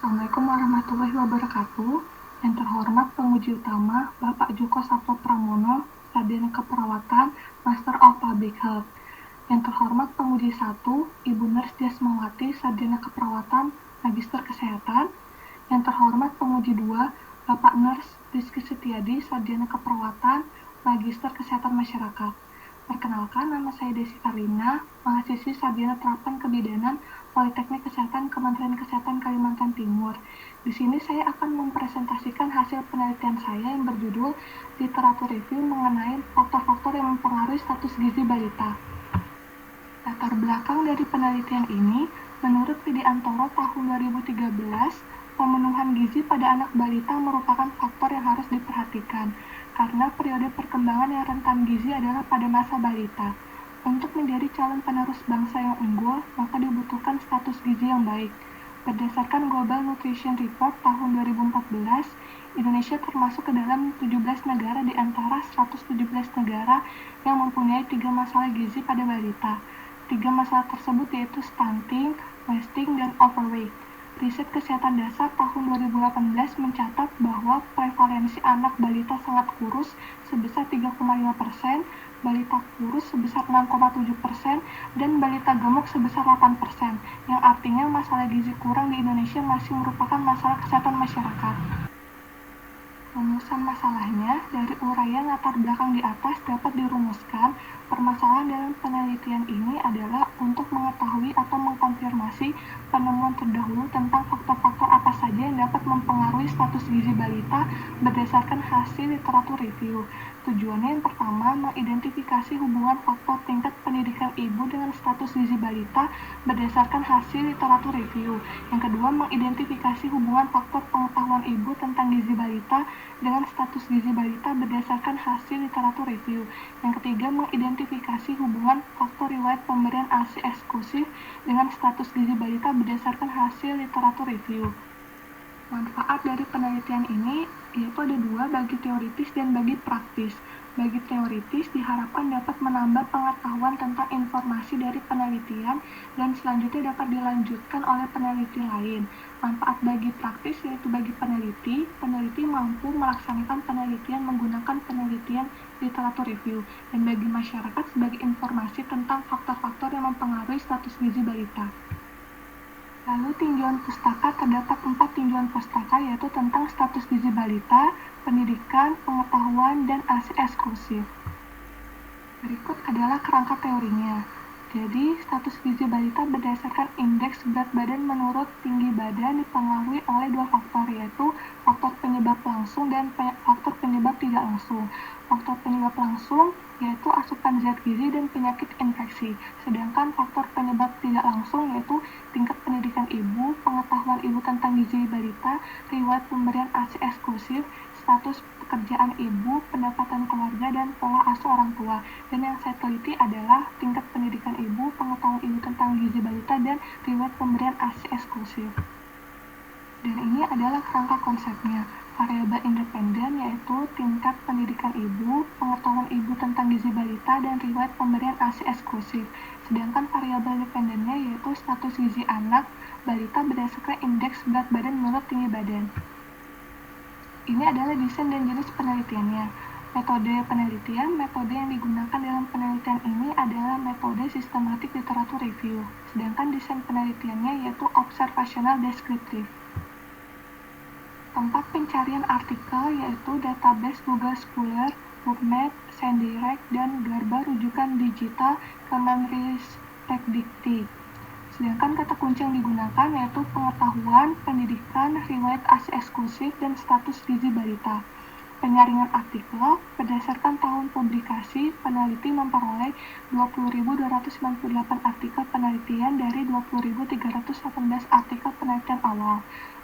Assalamualaikum warahmatullahi wabarakatuh. Yang terhormat penguji utama Bapak Joko Sabto Pramono, Sarjana Keperawatan, Master of Public Health. Yang terhormat penguji 1, Ibu Nurse Jasmawati, Sarjana Keperawatan, Magister Kesehatan. Yang terhormat penguji 2, Bapak Nurse Rizky Setiadi, Sarjana Keperawatan, Magister Kesehatan Masyarakat. Perkenalkan, nama saya Desi Karlina, mahasiswi Sarjana Terapan Kebidanan Politeknik Kesehatan Kementerian Kesehatan Kalimantan Timur. Di sini saya akan mempresentasikan hasil penelitian saya yang berjudul Literatur Review mengenai faktor-faktor yang mempengaruhi status gizi balita. Latar belakang dari penelitian ini, menurut Widiantoro tahun 2013, pemenuhan gizi pada anak balita merupakan faktor yang harus diperhatikan, karena periode perkembangan yang rentan gizi adalah pada masa balita. Untuk menjadi calon penerus bangsa yang unggul, maka dibutuhkan status gizi yang baik. Berdasarkan Global Nutrition Report tahun 2014, Indonesia termasuk ke dalam 17 negara di antara 117 negara yang mempunyai 3 masalah gizi pada balita. 3 masalah tersebut yaitu stunting, wasting, dan overweight. Riset Kesehatan Dasar tahun 2018 mencatat bahwa prevalensi anak balita sangat kurus sebesar 3,5%, balita kurus sebesar 6,7%, dan balita gemuk sebesar 8%, yang artinya masalah gizi kurang di Indonesia masih merupakan masalah kesehatan masyarakat. Rumusan masalahnya, dari uraian latar belakang di atas dapat dirumuskan, permasalahan dalam penelitian ini adalah untuk mengetahui atau mengkonfirmasi penemuan terdahulu tentang faktor-faktor apa saja yang dapat mempengaruhi status gizi balita berdasarkan hasil literatur review. Tujuannya yang pertama, mengidentifikasi hubungan faktor tingkat pendidikan ibu dengan status gizi balita berdasarkan hasil literatur review. Yang kedua, mengidentifikasi hubungan faktor pengetahuan ibu tentang gizi balita dengan status gizi balita berdasarkan hasil literatur review. Yang ketiga, mengidentifikasi hubungan faktor riwayat pemberian ASI eksklusif dengan status gizi balita berdasarkan hasil literatur review. Manfaat dari penelitian ini yaitu ada 2, bagi teoritis dan bagi praktis. Bagi teoritis diharapkan dapat menambah pengetahuan tentang informasi dari penelitian dan selanjutnya dapat dilanjutkan oleh peneliti lain. Manfaat bagi praktis yaitu bagi peneliti mampu melaksanakan penelitian menggunakan penelitian literatur review, dan bagi masyarakat sebagai informasi tentang faktor-faktor yang mempengaruhi status gizi balita. Lalu tinjauan pustaka, terdapat 4 tinjauan pustaka yaitu tentang status gizi balita, pendidikan, pengetahuan, dan ASI eksklusif. Berikut adalah kerangka teorinya. Jadi, status gizi balita berdasarkan indeks berat badan menurut tinggi badan dipengaruhi oleh 2 faktor, yaitu faktor penyebab langsung dan faktor penyebab tidak langsung. Faktor penyebab langsung yaitu asupan zat gizi dan penyakit infeksi, sedangkan faktor penyebab tidak langsung yaitu tingkat pendidikan ibu, pengetahuan ibu tentang gizi balita, riwayat pemberian ASI eksklusif, status pekerjaan ibu, pendapatan keluarga, dan pola asuh orang tua. Dan yang saya teliti adalah tingkat pendidikan ibu, pengetahuan ibu tentang gizi balita, dan riwayat pemberian ASI eksklusif. Dan ini adalah kerangka konsepnya. Variabel independen yaitu tingkat pendidikan ibu, pengetahuan ibu tentang gizi balita, dan riwayat pemberian ASI eksklusif. Sedangkan variabel dependennya yaitu status gizi anak balita berdasarkan indeks berat badan menurut tinggi badan. Ini adalah desain dan jenis penelitiannya. Metode penelitian, metode yang digunakan dalam penelitian ini adalah metode sistematik literatur review. Sedangkan desain penelitiannya yaitu observational descriptive. Tempat pencarian artikel yaitu database Google Scholar, PubMed, ScienDirect, dan Garba rujukan digital Kemenristekdikti. Sedangkan kata kunci yang digunakan yaitu pengetahuan, pendidikan, riwayat ASI eksklusif, dan status gizi balita. Penyaringan artikel, berdasarkan tahun publikasi, peneliti memperoleh 20.298 artikel penelitian dari 20.318 artikel penelitian awal.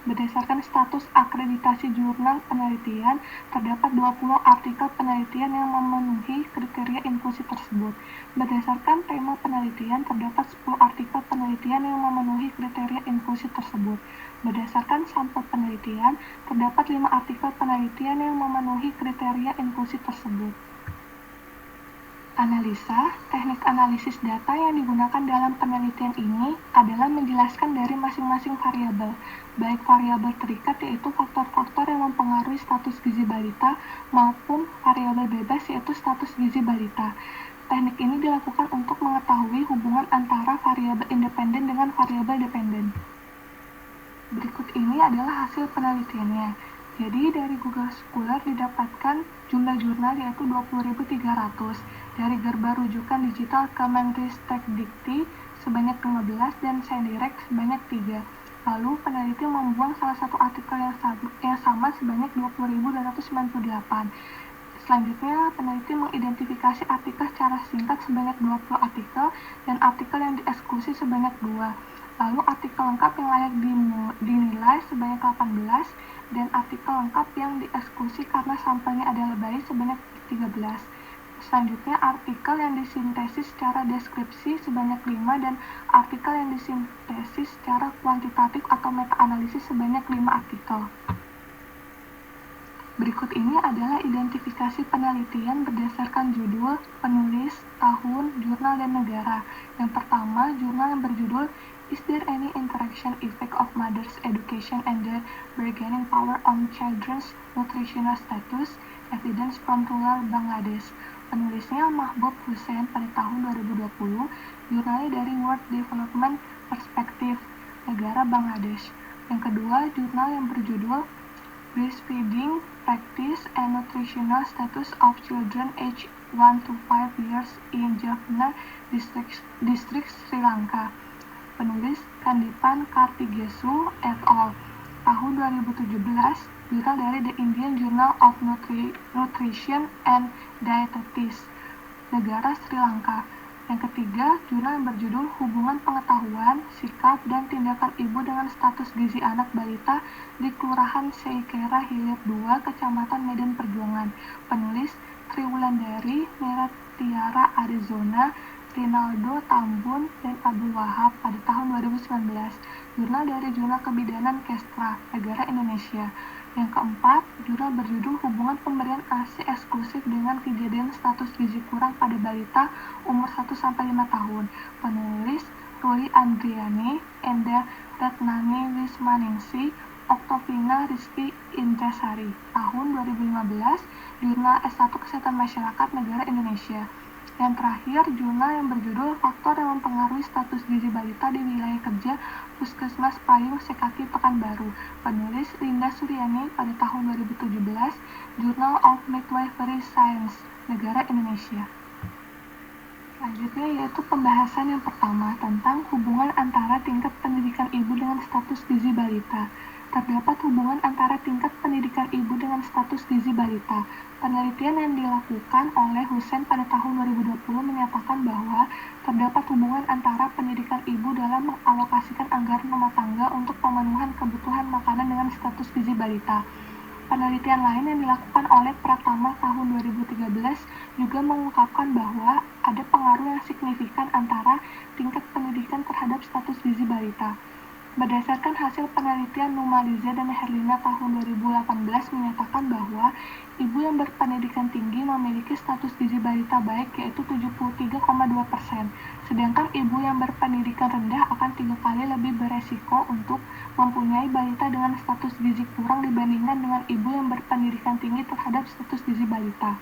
Berdasarkan status akreditasi jurnal penelitian, terdapat 20 artikel penelitian yang memenuhi kriteria inklusi tersebut. Berdasarkan tema penelitian, terdapat 10 artikel penelitian yang memenuhi kriteria inklusi tersebut. Berdasarkan sampel penelitian, terdapat 5 artikel penelitian yang memenuhi kriteria inklusi tersebut. Analisa, teknik analisis data yang digunakan dalam penelitian ini adalah menjelaskan dari masing-masing variabel, baik variabel terikat yaitu faktor-faktor yang mempengaruhi status gizi balita maupun variabel bebas yaitu status gizi balita. Teknik ini dilakukan untuk mengetahui hubungan antara variabel independen dengan variabel dependen. Berikut ini adalah hasil penelitiannya. Jadi dari Google Scholar didapatkan jumlah jurnal yaitu 20.300. Dari Gerba Rujukan Digital Kemendikti sebanyak 15 dan Sendirect sebanyak 3. Lalu peneliti membuang salah satu artikel yang sama sebanyak 20.298. Selanjutnya, peneliti mengidentifikasi artikel secara singkat sebanyak 20 artikel dan artikel yang dieksklusi sebanyak 2. Lalu artikel lengkap yang layak dinilai sebanyak 18 dan artikel lengkap yang dieksklusi karena sampelnya adalah bayi sebanyak 13. Selanjutnya, artikel yang disintesis secara deskripsi sebanyak 5 dan artikel yang disintesis secara kuantitatif atau meta-analisis sebanyak 5 artikel. Berikut ini adalah identifikasi penelitian berdasarkan judul, penulis, tahun, jurnal, dan negara. Yang pertama, jurnal yang berjudul Is there any interaction effect of mother's education and the bargaining power on children's nutritional status? Evidence from rural Bangladesh. Penulisnya Mahbub Hussein pada tahun 2020, jurnalnya dari World Development Perspective, negara Bangladesh. Yang kedua, jurnal yang berjudul Breastfeeding Practice and Nutritional Status of Children aged 1 to 5 years in Jaffna District, Sri Lanka. Penulis Kandipan Kartigesu et al. Tahun 2017, jurnal dari The Indian Journal of Nutrition and Dietetics, negara Sri Lanka. Yang ketiga, jurnal yang berjudul Hubungan Pengetahuan, Sikap, dan Tindakan Ibu dengan Status Gizi Anak Balita di Kelurahan Seikera Hilir 2, Kecamatan Medan Perjuangan. Penulis Triwulandari Meratiara Arizona, Rinaldo Tambun, dan Abdul Wahab pada tahun 2019. Jurnal dari Jurnal Kebidanan Kestra, negara Indonesia. Yang keempat, jurnal berjudul Hubungan Pemberian ASI Eksklusif dengan Kejadian Status Gizi Kurang pada Balita umur 1-5 tahun. Penulis Ruli Andriani, Enda Retnani Wismaningsi, Oktovina Rizky Indrasari. Tahun 2015, Jurnal S1 Kesehatan Masyarakat, negara Indonesia. Yang terakhir, jurnal yang berjudul Faktor yang Mempengaruhi Status Gizi Balita di Wilayah Kerja Puskesmas Payung Sekaki Pekanbaru. Penulis Linda Suryani pada tahun 2017, Journal of Midwifery Science, negara Indonesia. Selanjutnya yaitu pembahasan yang pertama tentang hubungan antara tingkat pendidikan ibu dengan status gizi balita. Terdapat hubungan antara tingkat pendidikan ibu dengan status gizi balita. Penelitian yang dilakukan oleh Hussein pada tahun 2020 menyatakan bahwa terdapat hubungan antara pendidikan ibu dalam mengalokasikan anggaran rumah tangga untuk pemenuhan kebutuhan makanan dengan status gizi balita. Penelitian lain yang dilakukan oleh Pratama tahun 2013 juga mengungkapkan bahwa ada pengaruh yang signifikan antara tingkat pendidikan terhadap status gizi balita. Berdasarkan hasil penelitian Numaliza dan Herlina tahun 2018 menyatakan bahwa ibu yang berpendidikan tinggi memiliki status gizi balita baik yaitu 73,2%, sedangkan ibu yang berpendidikan rendah akan 3 kali lebih beresiko untuk mempunyai balita dengan status gizi kurang dibandingkan dengan ibu yang berpendidikan tinggi terhadap status gizi balita.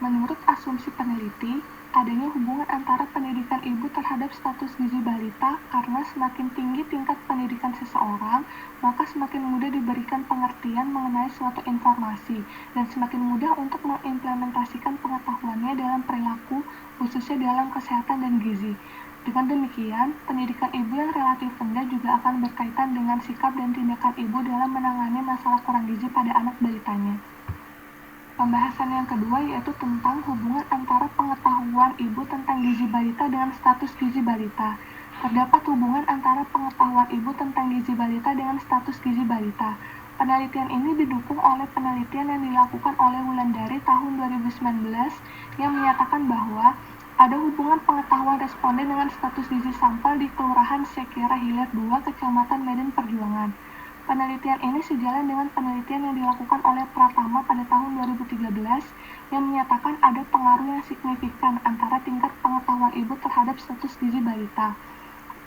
Menurut asumsi peneliti, adanya hubungan antara pendidikan ibu terhadap status gizi balita karena semakin tinggi tingkat pendidikan seseorang, maka semakin mudah diberikan pengertian mengenai suatu informasi dan semakin mudah untuk mengimplementasikan pengetahuannya dalam perilaku, khususnya dalam kesehatan dan gizi. Dengan demikian, pendidikan ibu yang relatif rendah juga akan berkaitan dengan sikap dan tindakan ibu dalam menangani masalah kurang gizi pada anak balitanya. Pembahasan yang kedua yaitu tentang hubungan antara pengetahuan ibu tentang gizi balita dengan status gizi balita. Terdapat hubungan antara pengetahuan ibu tentang gizi balita dengan status gizi balita. Penelitian ini didukung oleh penelitian yang dilakukan oleh Wulandari tahun 2019 yang menyatakan bahwa ada hubungan pengetahuan responden dengan status gizi sampel di Kelurahan Sekera Hilir 2, Kecamatan Medan Perjuangan. Penelitian ini sejalan dengan penelitian yang dilakukan oleh Pratama pada tahun 2013 yang menyatakan ada pengaruh yang signifikan antara tingkat pengetahuan ibu terhadap status gizi balita.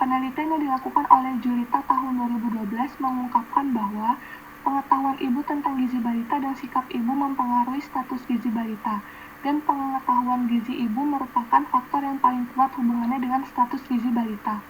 Penelitian yang dilakukan oleh Julita tahun 2012 mengungkapkan bahwa pengetahuan ibu tentang gizi balita dan sikap ibu mempengaruhi status gizi balita, dan pengetahuan gizi ibu merupakan faktor yang paling kuat hubungannya dengan status gizi balita.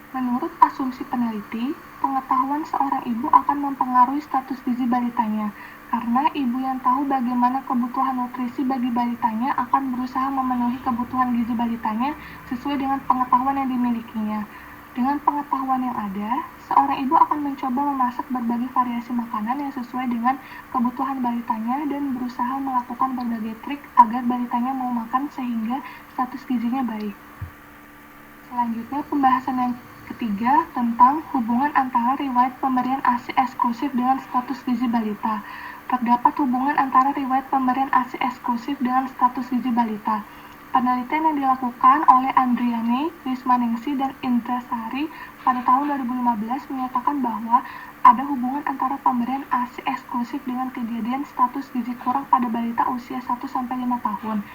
Menurut asumsi peneliti, pengetahuan seorang ibu akan mempengaruhi status gizi balitanya, karena ibu yang tahu bagaimana kebutuhan nutrisi bagi balitanya akan berusaha memenuhi kebutuhan gizi balitanya sesuai dengan pengetahuan yang dimilikinya. Dengan pengetahuan yang ada, seorang ibu akan mencoba memasak berbagai variasi makanan yang sesuai dengan kebutuhan balitanya dan berusaha melakukan berbagai trik agar balitanya mau makan sehingga status gizinya baik. Selanjutnya, pembahasan yang ketiga tentang hubungan antara riwayat pemberian ASI eksklusif dengan status gizi balita. Terdapat hubungan antara riwayat pemberian ASI eksklusif dengan status gizi balita. Penelitian yang dilakukan oleh Andriani, Wismaningsi, dan Indrasari pada tahun 2015 menyatakan bahwa ada hubungan antara pemberian ASI eksklusif dengan kejadian status gizi kurang pada balita usia 1-5 tahun.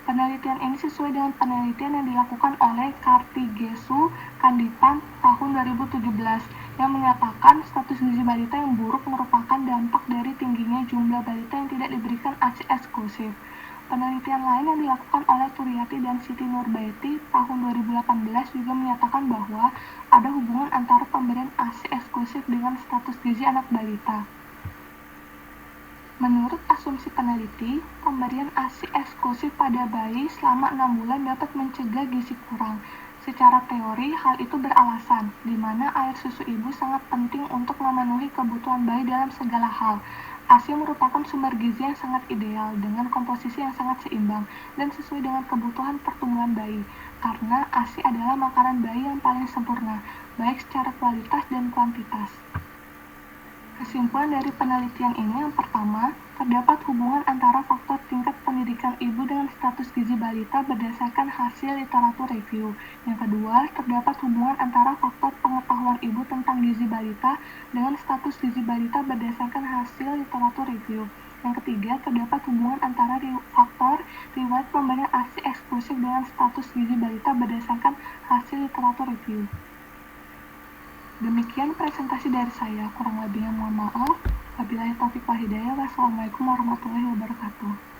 Penelitian ini sesuai dengan penelitian yang dilakukan oleh Kartigesu Kandipan tahun 2017 yang menyatakan status gizi balita yang buruk merupakan dampak dari tingginya jumlah balita yang tidak diberikan ASI eksklusif. Penelitian lain yang dilakukan oleh Turyati dan Siti Nurbaiti tahun 2018 juga menyatakan bahwa ada hubungan antara pemberian ASI eksklusif dengan status gizi anak balita. Menurut asumsi peneliti, pemberian ASI eksklusif pada bayi selama 6 bulan dapat mencegah gizi kurang. Secara teori, hal itu beralasan, di mana air susu ibu sangat penting untuk memenuhi kebutuhan bayi dalam segala hal. ASI merupakan sumber gizi yang sangat ideal, dengan komposisi yang sangat seimbang, dan sesuai dengan kebutuhan pertumbuhan bayi, karena ASI adalah makanan bayi yang paling sempurna, baik secara kualitas dan kuantitas. Kesimpulan dari penelitian ini yang pertama, terdapat hubungan antara faktor tingkat pendidikan ibu dengan status gizi balita berdasarkan hasil literatur review. Yang kedua, terdapat hubungan antara faktor pengetahuan ibu tentang gizi balita dengan status gizi balita berdasarkan hasil literatur review. Yang ketiga, terdapat hubungan antara faktor riwayat pemberian ASI eksklusif dengan status gizi balita berdasarkan hasil literatur review. Demikian presentasi dari saya, kurang lebihnya mohon maaf. Wabillahi taufiq wal hidayah. Wassalamualaikum warahmatullahi wabarakatuh.